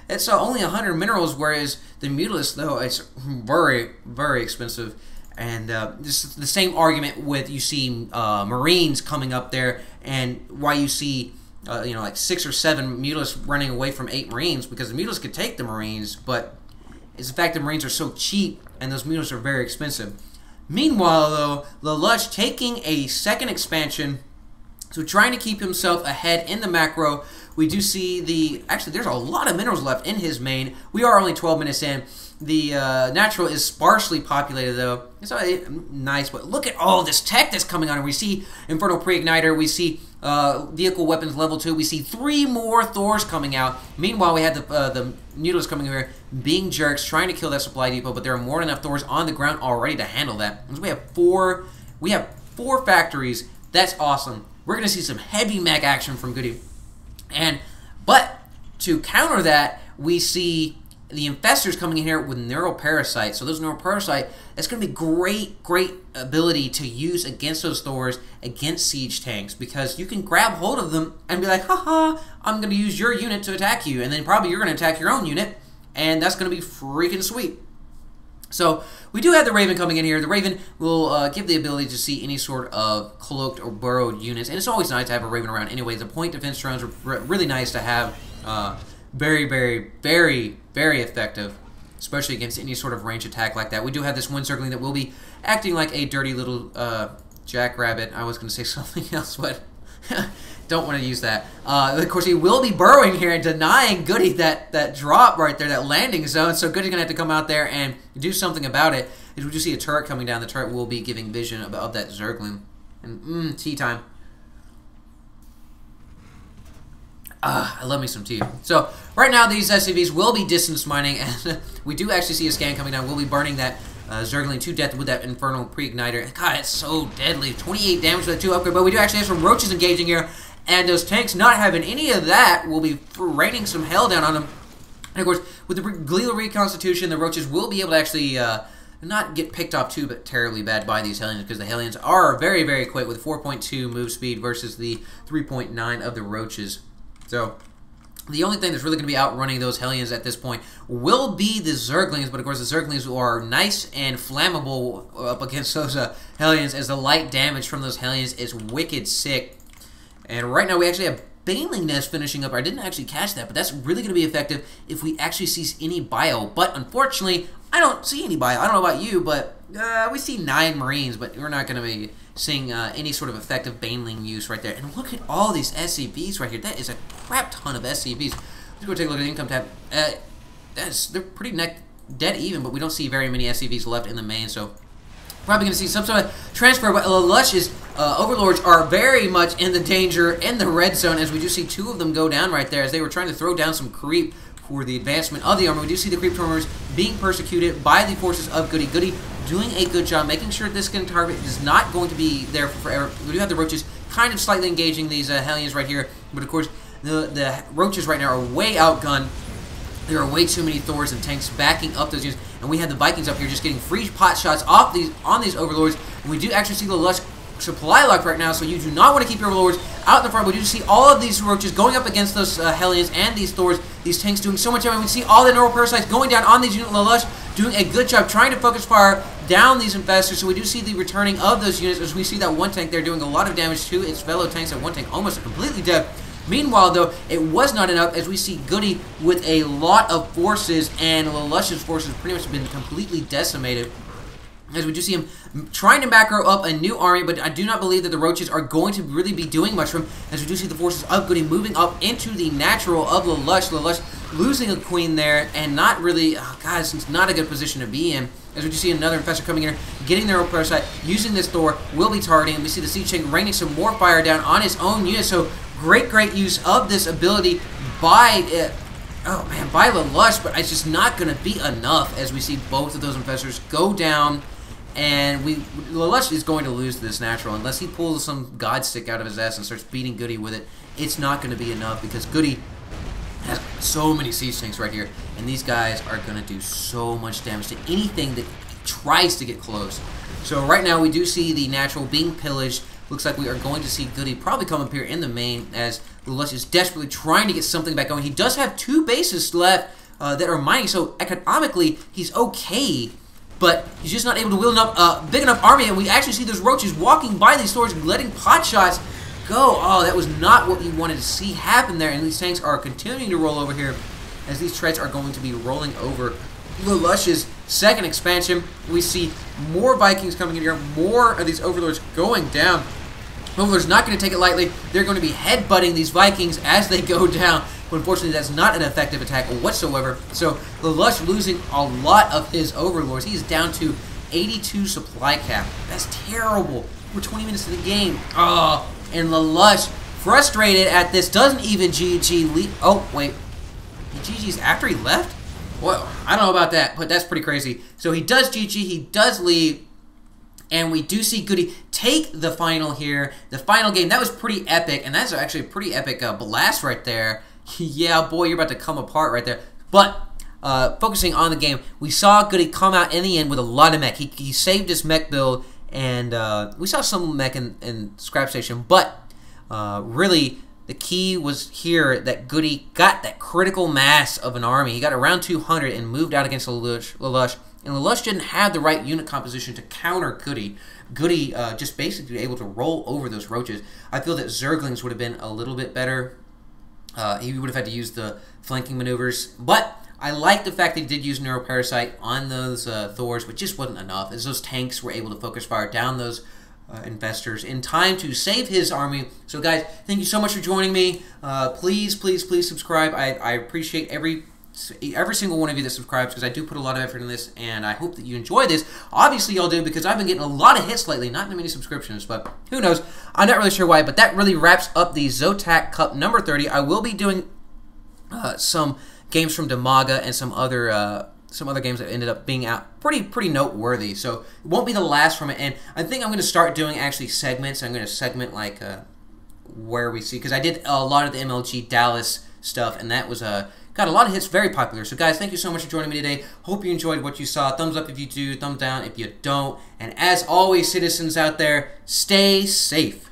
It's only 100 minerals, whereas the Mutalisk, though, it's very, very expensive. And this is the same argument with you see Marines coming up there, and why you see like 6 or 7 Mutalisks running away from 8 Marines, because the Mutalisks could take the Marines, but it's the fact that Marines are so cheap and those Mutalisks are very expensive. Meanwhile, though, Lalush taking a second expansion, so trying to keep himself ahead in the macro. We do see actually there's a lot of minerals left in his main. We are only 12 minutes in. The natural is sparsely populated, though. It's nice, but look at all this tech that's coming on. We see Infernal Pre-Igniter. We see Vehicle Weapons Level 2. We see 3 more Thors coming out. Meanwhile, we had the Mutalisk coming here, being jerks, trying to kill that supply depot, but there are more than enough Thors on the ground already to handle that. So we have 4 factories. That's awesome. We're going to see some heavy mech action from GoOdy. But to counter that, we see the infestors coming in here with neuroparasites. So those neuroparasites, that's going to be great ability to use against those Thors, against siege tanks, because you can grab hold of them and be like, haha, I'm going to use your unit to attack you, and then probably you're going to attack your own unit, and that's going to be freaking sweet. So we do have the Raven coming in here. The Raven will give the ability to see any sort of cloaked or burrowed units, and it's always nice to have a Raven around anyway. The point defense drones are really nice to have. Very effective, especially against any sort of range attack like that. We do have this one Zergling that will be acting like a dirty little jackrabbit. I was going to say something else, but don't want to use that. Of course, he will be burrowing here and denying GoOdy that drop right there, that landing zone. So GoOdy's going to have to come out there and do something about it. As we do see a turret coming down, the turret will be giving vision of that Zergling. And tea time. I love me some tea. So right now these SCVs will be distance mining, and we do actually see a scan coming down. We'll be burning that Zergling to death with that Infernal Pre-Igniter. God, it's so deadly. 28 damage with the 2 upgrade, but we do actually have some roaches engaging here, and those tanks not having any of that will be raining some hell down on them. And of course, with the Glial Reconstitution, the roaches will be able to actually not get picked off too terribly bad by these Hellions, because the Hellions are very quick with 4.2 move speed versus the 3.9 of the roaches. So the only thing that's really going to be outrunning those Hellions at this point will be the Zerglings, but of course the Zerglings are nice and flammable up against those Hellions, as the light damage from those Hellions is wicked sick. And right now we actually have Baneling Nest finishing up. I didn't actually catch that, but that's really going to be effective if we actually see any bio. But unfortunately, I don't see any bio. I don't know about you, but we see 9 Marines, but we're not going to be seeing any sort of effective Baneling use right there. And look at all these SCVs right here. That is a crap ton of SCVs. Let's go take a look at the income tab. They're pretty dead even, but we don't see very many SCVs left in the main, so probably going to see some sort of transfer. But Lalush's Overlords are very much in the danger in the red zone, as we do see 2 of them go down right there as they were trying to throw down some creep for the advancement of the armor. We do see the creep stormers being persecuted by the forces of GoOdy. GoOdy doing a good job, making sure this skin target is not going to be there for forever. We do have the roaches kind of slightly engaging these Hellions right here, but of course the roaches right now are way outgunned. There are way too many Thors and tanks backing up those units, and we have the Vikings up here just getting free pot shots off on these Overlords. And we do actually see the Lush supply locked right now, so you do not want to keep your Overlords out in the front. We do see all of these roaches going up against those Hellions and these Thors, these tanks doing so much damage. We see all the neural parasites going down on these units. Lalush doing a good job trying to focus fire down these infestors, so we do see the returning of those units, as we see that one tank there doing a lot of damage to its fellow tanks, and one tank almost completely dead. Meanwhile, though, it was not enough, as we see GoOdy with a lot of forces, and Lalush's forces pretty much been completely decimated. As we do see him trying to macro up a new army, but I do not believe that the roaches are going to really be doing much for him, as we do see the forces of GoOdy moving up into the natural of Lalush. Lalush losing a queen there, and not really, oh God, it's not a good position to be in. As we do see another infestor coming in here, getting their own parasite, using this Thor, will be targeting. We see the siege tank raining some more fire down on his own unit, so great use of this ability by by Lalush, but it's just not going to be enough, as we see both of those infestors go down. And Lalush is going to lose this natural unless he pulls some god stick out of his ass and starts beating GoOdy with it. It's not going to be enough, because GoOdy has so many siege tanks right here, and these guys are going to do so much damage to anything that tries to get close. So right now we do see the natural being pillaged. looks like we are going to see GoOdy probably come up here in the main as Lalush is desperately trying to get something back going. He does have 2 bases left that are mining, so economically he's okay, but he's just not able to wield up a big enough army, and we actually see those roaches walking by these stores and letting pot shots go. Oh, that was not what we wanted to see happen there, and these tanks are continuing to roll over here as these treads are going to be rolling over Lalush's second expansion. We see more Vikings coming in here, more of these Overlords going down. Overlord's not going to take it lightly. They're going to be headbutting these Vikings as they go down. But unfortunately, that's not an effective attack whatsoever. So Lalush losing a lot of his Overlords. He's down to 82 supply cap. That's terrible. We're 20 minutes into the game. Oh, and Lalush, frustrated at this, doesn't even GG leave. Oh, wait. He GG's after he left? Whoa, I don't know about that, but that's pretty crazy. So he does GG, he does leave, and we do see GoOdy take the final here. The final game, that was pretty epic, and that's actually a pretty epic blast right there. Yeah, boy, you're about to come apart right there. But focusing on the game, we saw GoOdy come out in the end with a lot of mech. He saved his mech build, and we saw some mech in Scrap Station, but really the key was here that GoOdy got that critical mass of an army. He got around 200 and moved out against Lalush. And Lalush didn't have the right unit composition to counter GoOdy. GoOdy just basically able to roll over those roaches. I feel that Zerglings would have been a little bit better. He would have had to use the flanking maneuvers. But I like the fact that he did use Neuroparasite on those Thors, but just wasn't enough, as those tanks were able to focus fire down those investors in time to save his army. So guys, thank you so much for joining me. Please subscribe. I appreciate every single one of you that subscribes, because I do put a lot of effort in this, and I hope that you enjoy this. Obviously y'all do, because I've been getting a lot of hits lately, not that many subscriptions, but who knows. I'm not really sure why, but that really wraps up the Zotac Cup number 30. I will be doing some games from Damaga and some other games that ended up being out pretty noteworthy. So it won't be the last from it, and I think I'm going to start doing actually segments. I'm going to segment like where we see, because I did a lot of the MLG Dallas stuff, and that was got a lot of hits, very popular. So guys, thank you so much for joining me today. Hope you enjoyed what you saw. Thumbs up if you do, thumbs down if you don't, and as always, citizens out there, stay safe.